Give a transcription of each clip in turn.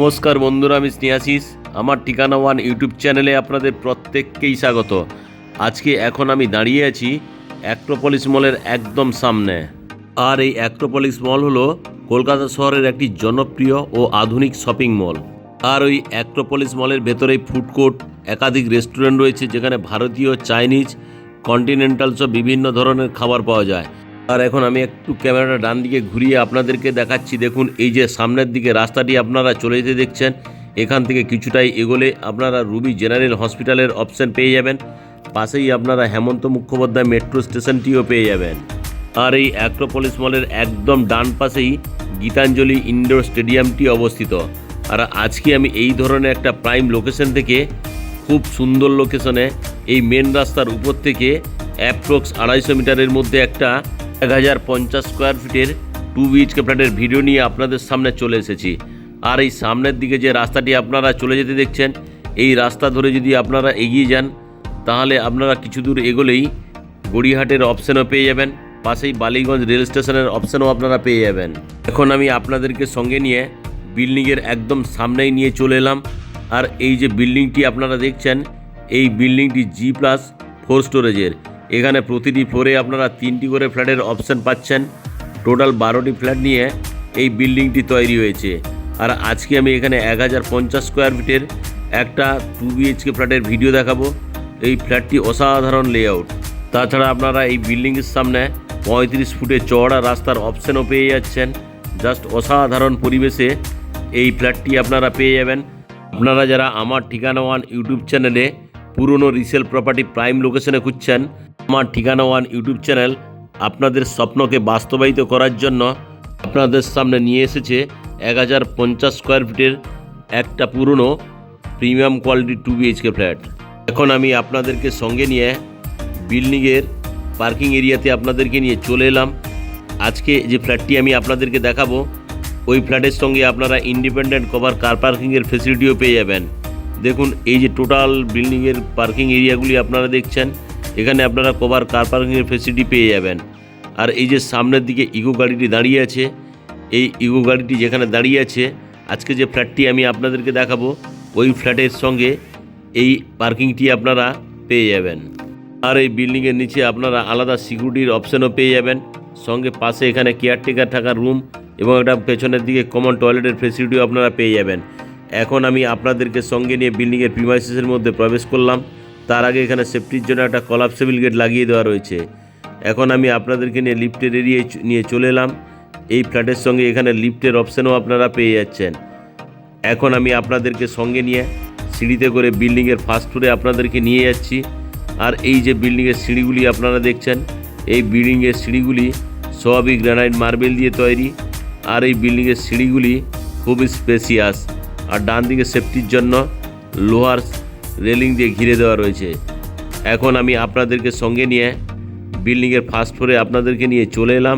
নমস্কার বন্ধুরা, আমি স্নেহাশিস। আমার ঠিকানা ওয়ান ইউটিউব চ্যানেলে আপনাদের প্রত্যেককেই স্বাগত। আজকে এখন আমি দাঁড়িয়ে আছি অ্যাক্রোপলিস মলের একদম সামনে। আর এই অ্যাক্রোপলিস মল হলো কলকাতা শহরের একটি জনপ্রিয় ও আধুনিক শপিং মল। আর ওই অ্যাক্রোপলিস মলের ভেতরেই ফুড কোর্ট, একাধিক রেস্টুরেন্ট রয়েছে যেখানে ভারতীয়, চাইনিজ, কন্টিনেন্টাল সব বিভিন্ন ধরনের খাবার পাওয়া যায়। আর এখন আমি একটু ক্যামেরাটা ডান দিকে ঘুরিয়ে আপনাদেরকে দেখাচ্ছি। দেখুন, এই যে সামনের দিকে রাস্তাটি আপনারা চলে যেতে দেখছেন, এখান থেকে কিছুটাই এগোলে আপনারা রুবি জেনারেল হসপিটালের অপশন পেয়ে যাবেন। পাশেই আপনারা হেমন্ত মুখোপাধ্যায় মেট্রো স্টেশনটিও পেয়ে যাবেন। আর এই অ্যাক্রোপলিস মলের একদম ডান পাশেই গীতাঞ্জলি ইনডোর স্টেডিয়ামটি অবস্থিত। আর আজকে আমি এই ধরনের একটা প্রাইম লোকেশন থেকে, খুব সুন্দর লোকেশনে, এই মেন রাস্তার উপর থেকে অ্যাপ্রক্স 250 মিটারের মধ্যে একটা 1050 স্কোয়ার ফিটের 2 BHK ফ্ল্যাটের ভিডিও নিয়ে আপনাদের সামনে চলে এসেছি। আর এই সামনের দিকে যে রাস্তাটি আপনারা চলে যেতে দেখছেন, এই রাস্তা ধরে যদি আপনারা এগিয়ে যান তাহলে আপনারা কিছু দূর এগোলেই গড়িয়াহাটের অপশানও পেয়ে যাবেন। পাশেই বালিগঞ্জ রেল স্টেশনের অপশানও আপনারা পেয়ে যাবেন। এখন আমি আপনাদেরকে সঙ্গে নিয়ে বিল্ডিংয়ের একদম সামনেই নিয়ে চলে এলাম। আর এই যে বিল্ডিংটি আপনারা দেখছেন, এই বিল্ডিংটি G+4 স্টোরেজের। এখানে প্রতিটি ফ্লোরে আপনারা 3টি করে ফ্ল্যাটের অপশান পাচ্ছেন। টোটাল 12টি ফ্ল্যাট নিয়ে এই বিল্ডিংটি তৈরি হয়েছে। আর আজকে আমি এখানে 1050 স্কোয়ার ফিটের একটা 2 BHK ফ্ল্যাটের ভিডিও দেখাবো। এই ফ্ল্যাটটি অসাধারণ লেআউট। তাছাড়া আপনারা এই বিল্ডিংয়ের সামনে 35 ফুটের চওড়া রাস্তার অপশানও পেয়ে যাচ্ছেন। জাস্ট অসাধারণ পরিবেশে এই ফ্ল্যাটটি আপনারা পেয়ে যাবেন। আপনারা যারা আমার ঠিকানা ওয়ান ইউটিউব চ্যানেলে পুরনো রিসেল প্রপার্টি প্রাইম লোকেশনে খুঁজছেন, আমার ঠিকানা ওয়ান ইউটিউব চ্যানেল আপনাদের স্বপ্নকে বাস্তবায়িত করার জন্য আপনাদের সামনে নিয়ে এসেছে 1050 স্কোয়ার ফিটের একটা পুরনো প্রিমিয়াম কোয়ালিটি 2 BHK ফ্ল্যাট। এখন আমি আপনাদেরকে সঙ্গে নিয়ে বিল্ডিংয়ের পার্কিং এরিয়াতে আপনাদেরকে নিয়ে চলে এলাম। আজকে যে ফ্ল্যাটটি আমি আপনাদেরকে দেখাবো, ওই ফ্ল্যাটের সঙ্গে আপনারা ইন্ডিপেন্ডেন্ট কভার কার পার্কিংয়ের ফেসিলিটিও পেয়ে যাবেন। দেখুন, এই যে টোটাল বিল্ডিংয়ের পার্কিং এরিয়াগুলি আপনারা দেখছেন, এখানে আপনারা কভার কার পার্কিংয়ের ফেসিলিটি পেয়ে যাবেন। আর এই যে সামনের দিকে ইগো গাড়িটি দাঁড়িয়ে আছে, এই ইগো গাড়িটি যেখানে দাঁড়িয়ে আছে, আজকে যে ফ্ল্যাটটি আমি আপনাদেরকে দেখাবো, ওই ফ্ল্যাটের সঙ্গে এই পার্কিংটি আপনারা পেয়ে যাবেন। আর এই বিল্ডিংয়ের নিচে আপনারা আলাদা সিকিউরিটির অপশানও পেয়ে যাবেন। সঙ্গে পাশে এখানে কেয়ারটেকার থাকার রুম এবং একটা পেছনের দিকে কমন টয়লেটের ফেসিলিটিও আপনারা পেয়ে যাবেন। এখন আমি আপনাদেরকে সঙ্গে নিয়ে বিল্ডিংয়ের প্রিমাইসেসের মধ্যে প্রবেশ করলাম। তার আগে এখানে সেফটির জন্য একটা কলাপসেবল গেট লাগিয়ে দেওয়া রয়েছে। এখন আমি আপনাদেরকে নিয়ে লিফটের এরিয়ায় নিয়ে চলে এলাম। এই ফ্ল্যাটের সঙ্গে এখানে লিফটের অপশানও আপনারা পেয়ে যাচ্ছেন। এখন আমি আপনাদেরকে সঙ্গে নিয়ে সিঁড়িতে করে বিল্ডিংয়ের ফার্স্ট ফ্লোরে আপনাদেরকে নিয়ে যাচ্ছি। আর এই যে বিল্ডিংয়ের সিঁড়িগুলি আপনারা দেখছেন, এই বিল্ডিংয়ের সিঁড়িগুলি সবই গ্রানাইট মার্বেল দিয়ে তৈরি। আর এই বিল্ডিংয়ের সিঁড়িগুলি খুবই স্পেসিয়াস। আর ডান দিকে সেফটির জন্য লোহার রেলিং দিয়ে ঘিরে দেওয়া রয়েছে। এখন আমি আপনাদেরকে সঙ্গে নিয়ে বিল্ডিংয়ের ফার্স্ট ফ্লোরে আপনাদেরকে নিয়ে চলে এলাম।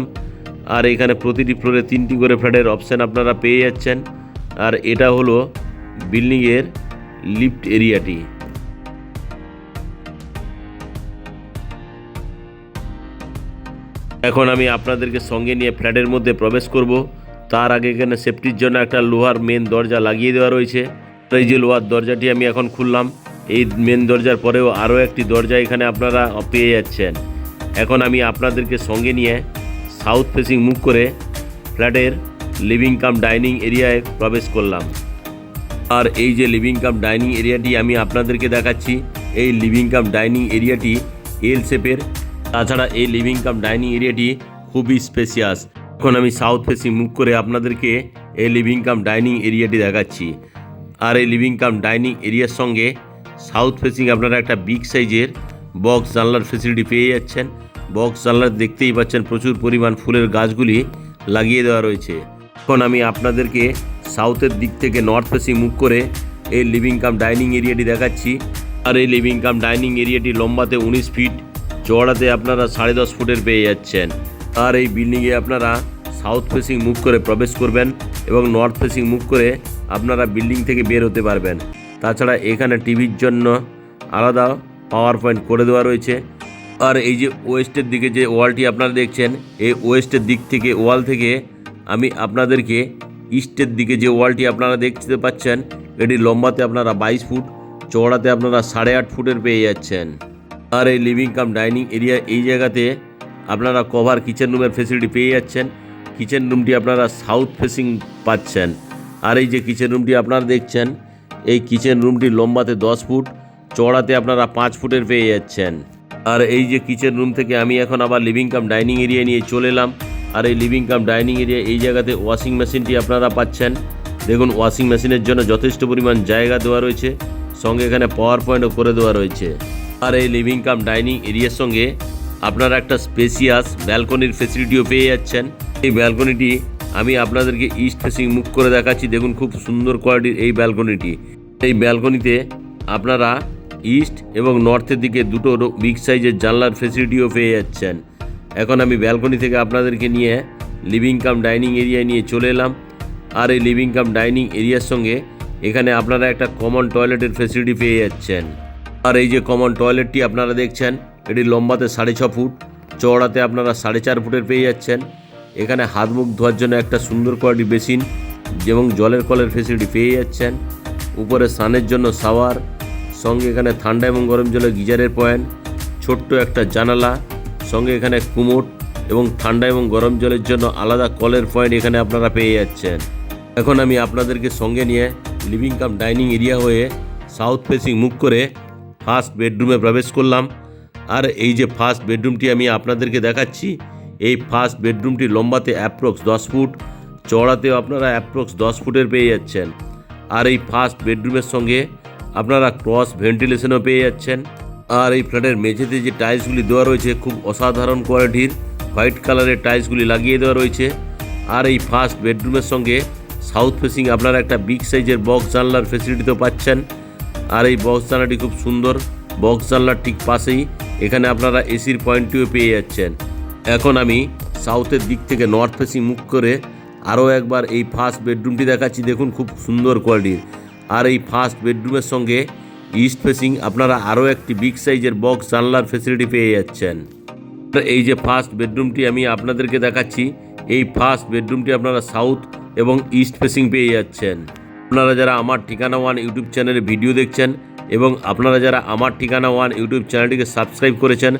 আর এখানে প্রতিটি ফ্লোরে 3টি করে ফ্ল্যাটের অপশান আপনারা পেয়ে যাচ্ছেন। আর এটা হলো বিল্ডিংয়ের লিফট এরিয়াটি। এখন আমি আপনাদেরকে সঙ্গে নিয়ে ফ্ল্যাটের মধ্যে প্রবেশ করব। তার আগে এখানে সেফটির জন্য একটা লোহার মেন দরজা লাগিয়ে দেওয়া রয়েছে। এই যে লোহার দরজাটি আমি এখন খুললাম, এই মেন দরজার পরেও আরও একটি দরজা এখানে আপনারা পেয়ে যাচ্ছেন। এখন আমি আপনাদেরকে সঙ্গে নিয়ে সাউথ ফেসিং মুভ করে ফ্ল্যাটের লিভিং কাম ডাইনিং এরিয়ায় প্রবেশ করলাম। আর এই যে লিভিং কাম ডাইনিং এরিয়াটি আমি আপনাদেরকে দেখাচ্ছি, এই লিভিং কাম ডাইনিং এরিয়াটি এল শেপের। তাছাড়া এই লিভিং কাম ডাইনিং এরিয়াটি খুবই স্পেসিয়াস। এখন আমি সাউথ ফেসিং মুভ করে আপনাদেরকে এই লিভিং কাম ডাইনিং এরিয়াটি দেখাচ্ছি। আর এই লিভিং কাম ডাইনিং এরিয়ার সঙ্গে সাউথ ফেসিং আপনারা একটা বিগ সাইজের বক্স জানলার ফেসিলিটি পেয়ে যাচ্ছেন। বক্স জানলার দেখতেই পাচ্ছেন প্রচুর পরিমাণ ফুলের গাছগুলি লাগিয়ে দেওয়া রয়েছে। এখন আমি আপনাদেরকে সাউথের দিক থেকে নর্থ ফেসিং মুভ করে এই লিভিং কাম ডাইনিং এরিয়াটি দেখাচ্ছি। আর এই লিভিং কাম ডাইনিং এরিয়াটি লম্বাতে 19 ফিট, চওড়াতে আপনারা 10.5 ফুটের পেয়ে যাচ্ছেন। আর এই বিল্ডিংয়ে আপনারা সাউথ ফেসিং মুভ করে প্রবেশ করবেন এবং নর্থ ফেসিং মুভ করে আপনারা বিল্ডিং থেকে বের হতে পারবেন। তাছাড়া এখানে টিভির জন্য আলাদা পাওয়ার পয়েন্ট করে দেওয়া রয়েছে। আর এই যে ওয়েস্টের দিকে যে ওয়ালটি আপনারা দেখছেন, এই ওয়েস্টের দিক থেকে ওয়াল থেকে আমি আপনাদেরকে ইস্টের দিকে যে ওয়ালটি আপনারা দেখতে পাচ্ছেন, এটি লম্বাতে আপনারা 22 ফুট, চওড়াতে আপনারা 8.5 ফুটের পেয়ে যাচ্ছেন। আর এই লিভিং কাম ডাইনিং এরিয়া এই জায়গাতে আপনারা কভার কিচেন রুমের ফেসিলিটি পেয়ে যাচ্ছেন। কিচেন রুমটি আপনারা সাউথ ফেসিং পাচ্ছেন। আর এই যে কিচেন রুমটি আপনারা দেখছেন, এই কিচেন রুমটি লম্বাতে 10 ফুট, চওড়াতে আপনারা 5 ফুটের পেয়ে যাচ্ছেন। আর এই যে কিচেন রুম থেকে আমি এখন আবার লিভিং কাম ডাইনিং এরিয়া নিয়ে চলে এলাম। আর এই লিভিং কাম ডাইনিং এরিয়া এই জায়গাতে ওয়াশিং মেশিনটি আপনারা পাচ্ছেন। দেখুন, ওয়াশিং মেশিনের জন্য যথেষ্ট পরিমাণ জায়গা দেওয়া রয়েছে, সঙ্গে এখানে পাওয়ার পয়েন্টও করে দেওয়া রয়েছে। আর এই লিভিং কাম ডাইনিং এরিয়ার সঙ্গে আপনারা একটা স্পেসিয়াস ব্যালকনির ফেসিলিটিও পেয়ে যাচ্ছেন। এই ব্যালকনিটি আমি আপনাদেরকে ইস্ট ফেসিং মুখ করে দেখাচ্ছি। দেখুন, খুব সুন্দর কোয়ালিটির এই ব্যালকনিটি। এই ব্যালকনিতে আপনারা ইস্ট এবং নর্থের দিকে দুটো বিগ সাইজের জানলার ফেসিলিটিও পেয়ে যাচ্ছেন। এখন আমি ব্যালকনি থেকে আপনাদেরকে নিয়ে লিভিং কাম ডাইনিং এরিয়ায় নিয়ে চলে এলাম। আর এই লিভিং কাম ডাইনিং এরিয়ার সঙ্গে এখানে আপনারা একটা কমন টয়লেটের ফেসিলিটি পেয়ে যাচ্ছেন। আর এই যে কমন টয়লেটটি আপনারা দেখছেন, এটি লম্বাতে 6.5 ফুট, চওড়াতে আপনারা 4.5 ফুটের পেয়ে যাচ্ছেন। এখানে হাত মুখ ধোয়ার জন্য একটা সুন্দর কোয়ালিটি বেসিন এবং জলের কলের ফেসিলিটি পেয়ে যাচ্ছেন। উপরে স্নানের জন্য শাওয়ার, সঙ্গে এখানে ঠান্ডা এবং গরম জলের গিজারের পয়েন্ট, ছোট্ট একটা জানালা, সঙ্গে এখানে কুমোট এবং ঠান্ডা এবং গরম জলের জন্য আলাদা কলের পয়েন্ট এখানে আপনারা পেয়ে যাচ্ছেন। এখন আমি আপনাদেরকে সঙ্গে নিয়ে লিভিং কাম ডাইনিং এরিয়া হয়ে সাউথ ফেসিং মুখ করে ফার্স্ট বেডরুমে প্রবেশ করলাম। আর এই যে ফার্স্ট বেডরুমটি আমি আপনাদেরকে দেখাচ্ছি, এই ফার্স্ট বেডরুমটি লম্বাতে অ্যাপ্রক্স 10 ফুট, চওড়াতেও আপনারা অ্যাপ্রক্স 10 ফুটের পেয়ে যাচ্ছেন। আর এই ফার্স্ট বেডরুমের সঙ্গে আপনারা ক্রস ভেন্টিলেশনও পেয়ে যাচ্ছেন। আর এই ফ্ল্যাটের মেঝেতে যে টাইলসগুলি দেওয়া রয়েছে খুব অসাধারণ কোয়ালিটির হোয়াইট কালারের টাইলসগুলি লাগিয়ে দেওয়া রয়েছে। আর এই ফার্স্ট বেডরুমের সঙ্গে সাউথ ফেসিং আপনারা একটা বিগ সাইজের বক্স জানলার ফেসিলিটিও পাচ্ছেন। আর এই বক্স জানলাটি খুব সুন্দর। বক্স জানলার ঠিক পাশেই এখানে আপনারা এসির পয়েন্টটিও পেয়ে যাচ্ছেন। এখন আমি সাউথের দিক থেকে নর্থ ফেসিং মুখ করে আরও একবার এই ফার্স্ট বেডরুমটি দেখাচ্ছি। দেখুন, খুব সুন্দর কোয়ালিটির। আর এই ফার্স্ট বেডরুমের সঙ্গে ইস্ট ফেসিং আপনারা আরও একটি বিগ সাইজের বক্স জানলার ফেসিলিটি পেয়ে যাচ্ছেন। এই যে ফার্স্ট বেডরুমটি আমি আপনাদেরকে দেখাচ্ছি, এই ফার্স্ট বেডরুমটি আপনারা সাউথ এবং ইস্ট ফেসিং পেয়ে যাচ্ছেন। আপনারা যারা আমার ঠিকানা ওয়ান ইউটিউব চ্যানেলে ভিডিও দেখছেন এবং আপনারা যারা আমার ঠিকানা ওয়ান ইউটিউব চ্যানেলটিকে সাবস্ক্রাইব করেছেন,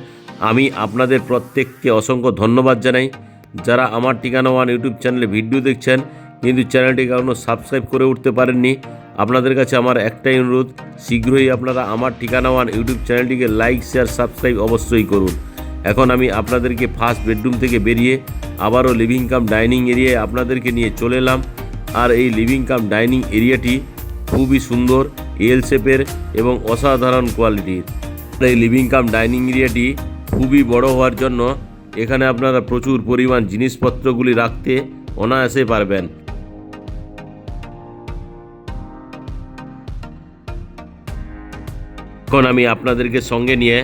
আমি আপনাদের প্রত্যেককে অসংখ্য ধন্যবাদ জানাই। যারা আমার ঠিকানা ওয়ান ইউটিউব চ্যানেলে ভিডিও দেখছেন কিন্তু চ্যানেলটিকে এখনও সাবস্ক্রাইব করে উঠতে পারেননি, আপনাদের কাছে আমার একটাই অনুরোধ, শীঘ্রই আপনারা আমার ঠিকানা ওয়ান ইউটিউব চ্যানেলটিকে লাইক, শেয়ার, সাবস্ক্রাইব অবশ্যই করুন। এখন আমি আপনাদেরকে ফার্স্ট বেডরুম থেকে বেরিয়ে আবারও লিভিং কাম ডাইনিং এরিয়ায় আপনাদেরকে নিয়ে চলে এলাম। আর এই লিভিং কাম ডাইনিং এরিয়াটি খুবই সুন্দর, এল শেপের এবং অসাধারণ কোয়ালিটির। এই লিভিং কাম ডাইনিং এরিয়াটি খুবই বড় হওয়ার জন্য এখানে আপনারা প্রচুর পরিমাণ জিনিসপত্রগুলি রাখতে অনায়াসে পারবেন। এখন আমি আপনাদেরকে সঙ্গে নিয়ে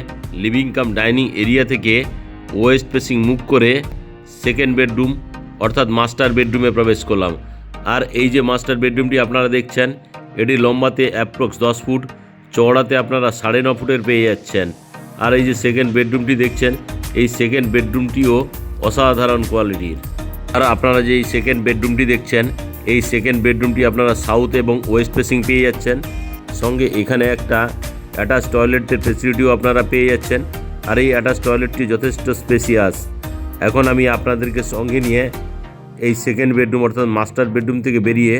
লিভিং কাম ডাইনিং এরিয়া থেকে ওয়েস্ট ফেসিং মুভ করে সেকেন্ড বেডরুম অর্থাৎ মাস্টার বেডরুমে প্রবেশ করলাম। আর এই যে মাস্টার বেডরুমটি আপনারা দেখছেন, এটি লম্বাতে অ্যাপ্রক্স 10 ফুট, চওড়াতে আপনারা 9.5 ফুটের পেয়ে যাচ্ছেন। আর এই যে সেকেন্ড বেডরুমটি দেখছেন, এই সেকেন্ড বেডরুমটিও অসাধারণ কোয়ালিটির। আর আপনারা যে এই সেকেন্ড বেডরুমটি দেখছেন, এই সেকেন্ড বেডরুমটি আপনারা সাউথ এবং ওয়েস্ট ফেসিং পেয়ে যাচ্ছেন। সঙ্গে এখানে একটা অ্যাটাচ টয়লেটের ফেসিলিটিও আপনারা পেয়ে যাচ্ছেন। আর এই অ্যাটাচ টয়লেটটি যথেষ্ট স্পেসিয়াস। এখন আমি আপনাদেরকে সঙ্গে নিয়ে এই সেকেন্ড বেডরুম অর্থাৎ মাস্টার বেডরুম থেকে বেরিয়ে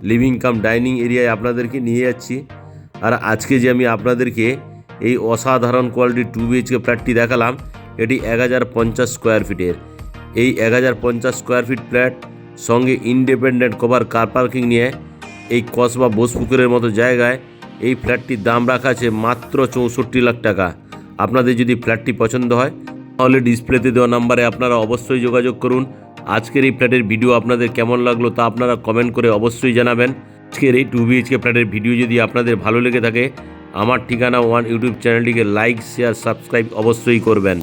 লিভিং কাম ডাইনিং এরিয়ায় আপনাদেরকে নিয়ে যাচ্ছি। আর আজকে যে আমি আপনাদেরকে এই অসাধারণ কোয়ালিটির 2 BHK ফ্ল্যাটটি দেখালাম, এটি 1050 স্কোয়ার ফিটের। এই 1050 স্কোয়ার ফিট ফ্ল্যাট সঙ্গে ইন্ডিপেন্ডেন্ট কভার কার পার্কিং নিয়ে এই কসবা বোসপুকুরের মতো জায়গায় এই ফ্ল্যাটটির দাম রাখা আছে মাত্র 64 লাখ টাকা। আপনাদের যদি ফ্ল্যাটটি পছন্দ হয় তাহলে ডিসপ্লেতে দেওয়া নাম্বারে আপনারা অবশ্যই যোগাযোগ করুন। আজকের এই ফ্ল্যাটের ভিডিও আপনাদের কেমন লাগলো তা আপনারা কমেন্ট করে অবশ্যই জানাবেন। আজকের এই 2 BHK ফ্ল্যাটের ভিডিও যদি আপনাদের ভালো লেগে থাকে, আমার ঠিকানা ওয়ান ইউটিউব চ্যানেলটিকে লাইক, শেয়ার, সাবস্ক্রাইব অবশ্যই করবেন।